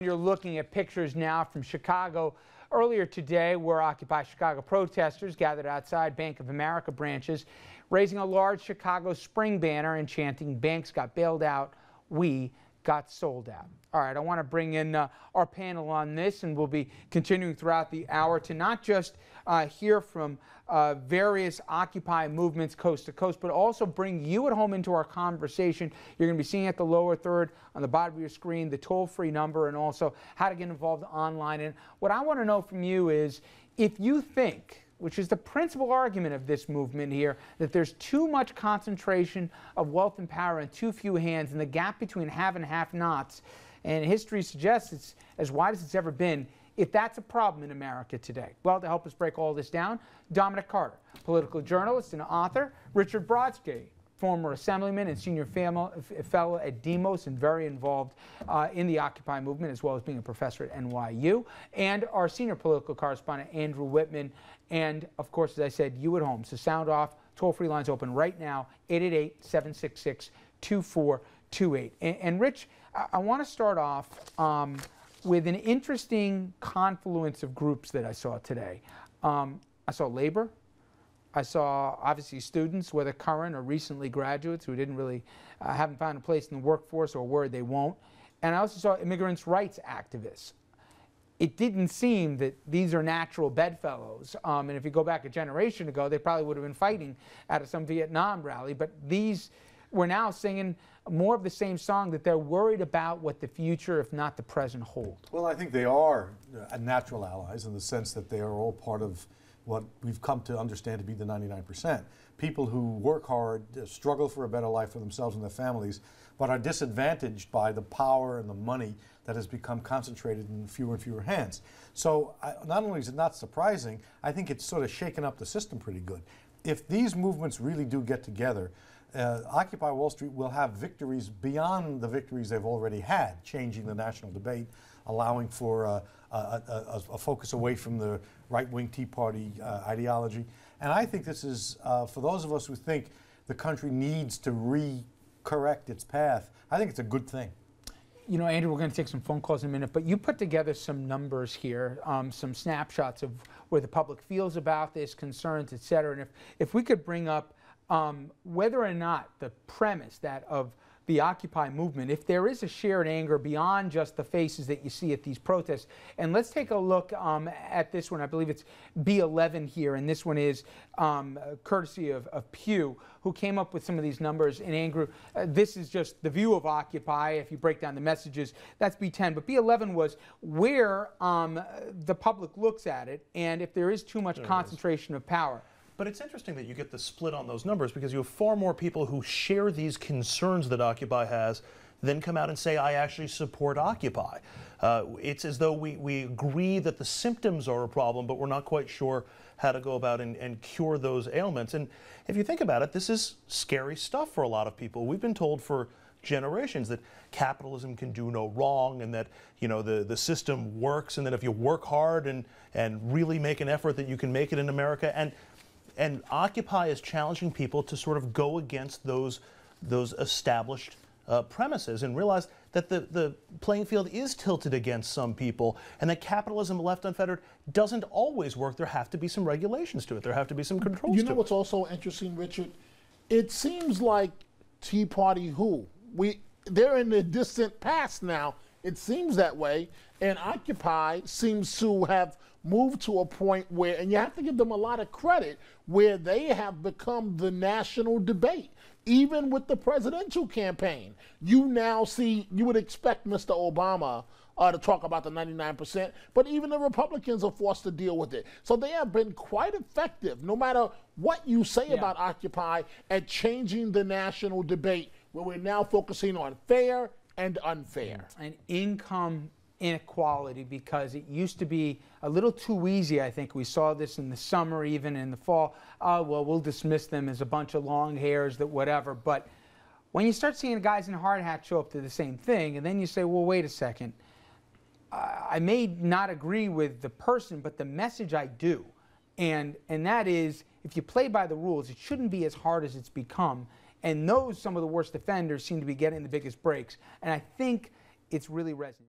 You're looking at pictures now from Chicago. Earlier today, where Occupy Chicago protesters gathered outside Bank of America branches, raising a large Chicago Spring banner and chanting, "Banks got bailed out, we got sold out." All right, I want to bring in our panel on this, and we'll be continuing throughout the hour to not just hear from various Occupy movements coast to coast, but also bring you at home into our conversation. You're going to be seeing at the lower third on the bottom of your screen the toll-free number and also how to get involved online. And what I want to know from you is if you think, which is the principal argument of this movement here, that there's too much concentration of wealth and power in too few hands, and the gap between have and have-nots, and history suggests it's as wide as it's ever been, if that's a problem in America today. Well, to help us break all this down, Dominic Carter, political journalist and author, Richard Brodsky, former assemblyman and senior fellow at Demos and very involved in the Occupy movement, as well as being a professor at NYU, and our senior political correspondent, Andrew Whitman, and, of course, as I said, you at home. So sound off, toll-free lines open right now, 888-766-2428. And Rich, I want to start off with an interesting confluence of groups that I saw today. I saw labor. I saw, obviously, students, whether current or recently graduates who didn't really haven't found a place in the workforce or worried they won't. And I also saw immigrants' rights activists. It didn't seem that these are natural bedfellows. And if you go back a generation ago, they probably would have been fighting at some Vietnam rally. But these were now singing more of the same song, that they're worried about what the future, if not the present, hold. Well, I think they are natural allies in the sense that they are all part of what we've come to understand to be the 99%. People who work hard, struggle for a better life for themselves and their families, but are disadvantaged by the power and the money that has become concentrated in fewer and fewer hands. So not only is it not surprising, I think it's sort of shaken up the system pretty good. If these movements really do get together, Occupy Wall Street will have victories beyond the victories they've already had, changing the national debate, allowing for a focus away from the right-wing Tea Party ideology. And I think this is, for those of us who think the country needs to correct its path, I think it's a good thing. You know, Andrew, we're going to take some phone calls in a minute, but you put together some numbers here, some snapshots of where the public feels about this, concerns, et cetera. And if we could bring up whether or not the premise that of the Occupy movement, if there is a shared anger beyond just the faces that you see at these protests. And let's take a look at this one. I believe it's B11 here, and this one is courtesy of Pew, who came up with some of these numbers. And Andrew, this is just the view of Occupy. If you break down the messages, that's B10. But B11 was where the public looks at it, and if there is too much concentration of power. But it's interesting that you get the split on those numbers, because you have far more people who share these concerns that Occupy has than come out and say, I actually support Occupy. It's as though we agree that the symptoms are a problem, but we're not quite sure how to go about and cure those ailments. And if you think about it, this is scary stuff for a lot of people. We've been told for generations that capitalism can do no wrong, and that, you know, the system works, and that if you work hard and really make an effort, that you can make it in America. And Occupy is challenging people to sort of go against those established premises and realize that the playing field is tilted against some people, and that capitalism left unfettered doesn't always work. There have to be some regulations to it. There have to be some controls to it. You know what's also interesting, Richard? It seems like Tea Party they're in the distant past now. It seems that way, and Occupy seems to have moved to a point where, and you have to give them a lot of credit, where they have become the national debate. Even with the presidential campaign, you now see, you would expect Mr. Obama to talk about the 99%, but even the Republicans are forced to deal with it. So they have been quite effective, no matter what you say about Occupy, at changing the national debate, where we're now focusing on fair and unfair. And income inequality, because it used to be a little too easy. I think we saw this in the summer, even in the fall. Well, we'll dismiss them as a bunch of long hairs, that whatever. But when you start seeing guys in hard hats show up to the same thing, and then you say, well, wait a second, I may not agree with the person, but the message I do. And that is, if you play by the rules, it shouldn't be as hard as it's become. And some of the worst offenders seem to be getting the biggest breaks. And I think it's really resonating.